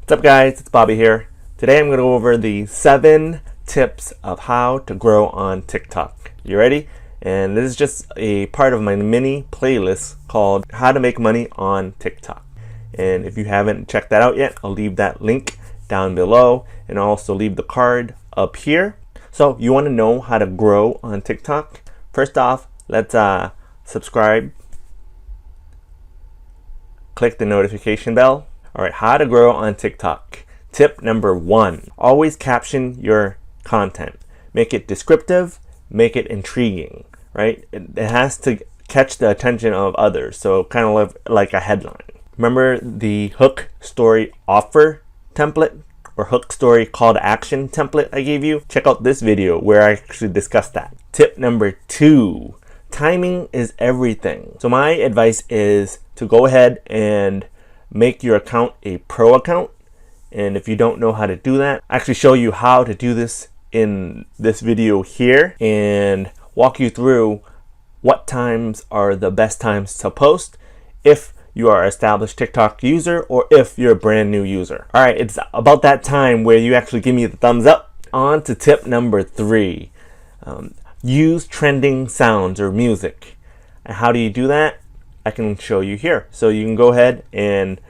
What's up guys, it's Bobby here. Today I'm going to go over the 7 tips of how to grow on TikTok. You ready? And this is just a part of my mini playlist called How to Make Money on TikTok. And if you haven't checked that out yet, I'll leave that link down below and I'll also leave the card up here. So you want to know how to grow on TikTok? First off, let's subscribe. Click the notification bell. All right, how to grow on TikTok. Tip number 1, always caption your content. Make it descriptive, make it intriguing, right? It has to catch the attention of others, so kind of like a headline. Remember the hook story offer template or hook story call to action template I gave you? Check out this video where I actually discussed that. Tip number 2, timing is everything. So my advice is to go ahead and make your account a pro account. And if you don't know how to do that, I actually show you how to do this in this video here and walk you through what times are the best times to post if you are an established TikTok user or if you're a brand new user. All right, it's about that time where you actually give me the thumbs up. On to tip number 3. Use trending sounds or music. And how do you do that? I can show you here. So you can go ahead and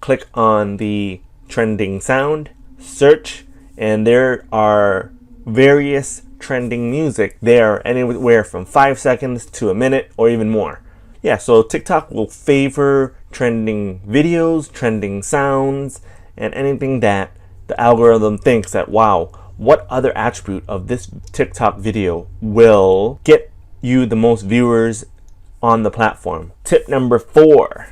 click on the trending sound, search, and there are various trending music there, anywhere from 5 seconds to a minute or even more. Yeah, so TikTok will favor trending videos, trending sounds, and anything that the algorithm thinks that, wow, what other attribute of this TikTok video will get you the most viewers on the platform. Tip number 4,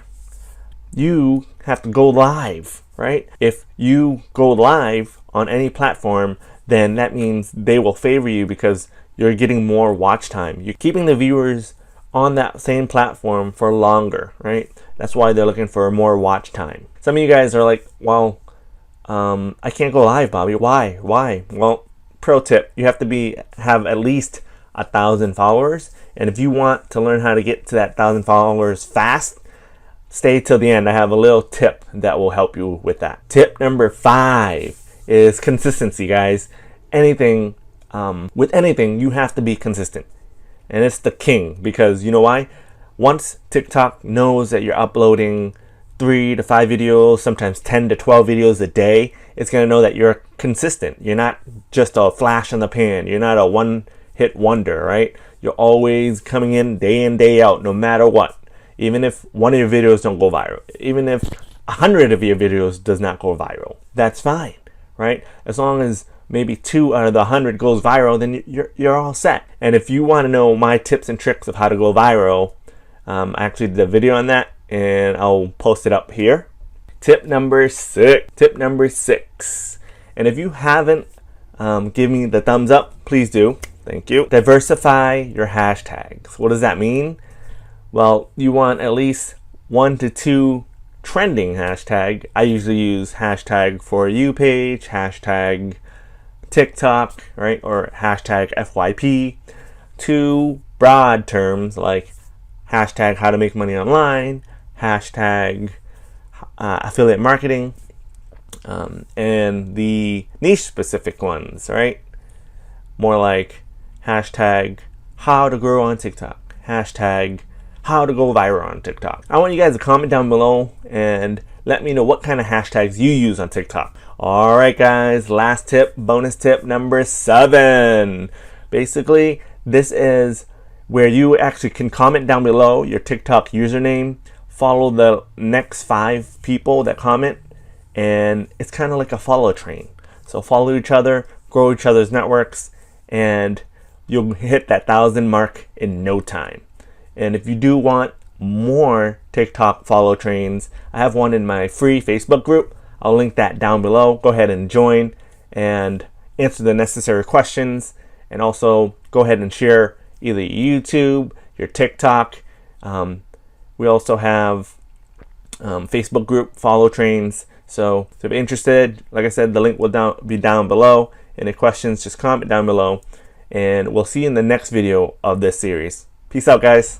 you have to go live, right? If you go live on any platform, then that means they will favor you because you're getting more watch time. You're keeping the viewers on that same platform for longer, right? That's why they're looking for more watch time. Some of you guys are like, well, I can't go live, Bobby. Why? Well, pro tip, you have to have at least 1,000 followers. And if you want to learn how to get to that 1,000 followers fast, stay till the end. I have a little tip that will help you with that. Tip number 5 is consistency, guys. With anything, you have to be consistent. And it's the king, because you know why? Once TikTok knows that you're uploading 3 to 5 videos, sometimes 10 to 12 videos a day, it's going to know that you're consistent. You're not just a flash in the pan. You're not a one-hit wonder, right? You're always coming in day out, no matter what. Even if one of your videos don't go viral, even if 100 of your videos does not go viral, that's fine, right? As long as maybe 2 out of the 100 goes viral, then you're all set. And if you want to know my tips and tricks of how to go viral, I actually did a video on that, and I'll post it up here. Tip number 6. And if you haven't given me the thumbs up, please do. Thank you. Diversify your hashtags. What does that mean? Well, you want at least 1 to 2 trending hashtag. I usually use hashtag for you page, hashtag TikTok, right? Or hashtag FYP. 2 broad terms like hashtag how to make money online, hashtag affiliate marketing, and the niche specific ones, right? More like hashtag how to grow on TikTok, hashtag how to go viral on TikTok. I want you guys to comment down below and let me know what kind of hashtags you use on TikTok. All right, guys, last tip, bonus tip number 7. Basically, this is where you actually can comment down below your TikTok username, follow the next 5 people that comment, and it's kind of like a follow train. So follow each other, grow each other's networks, and you'll hit that 1,000 mark in no time. And if you do want more TikTok follow trains, I have one in my free Facebook group. I'll link that down below. Go ahead and join and answer the necessary questions. And also go ahead and share either your YouTube, your TikTok. We also have Facebook group follow trains. So if you're interested, like I said, the link will be down below. Any questions, just comment down below. And we'll see you in the next video of this series. Peace out, guys.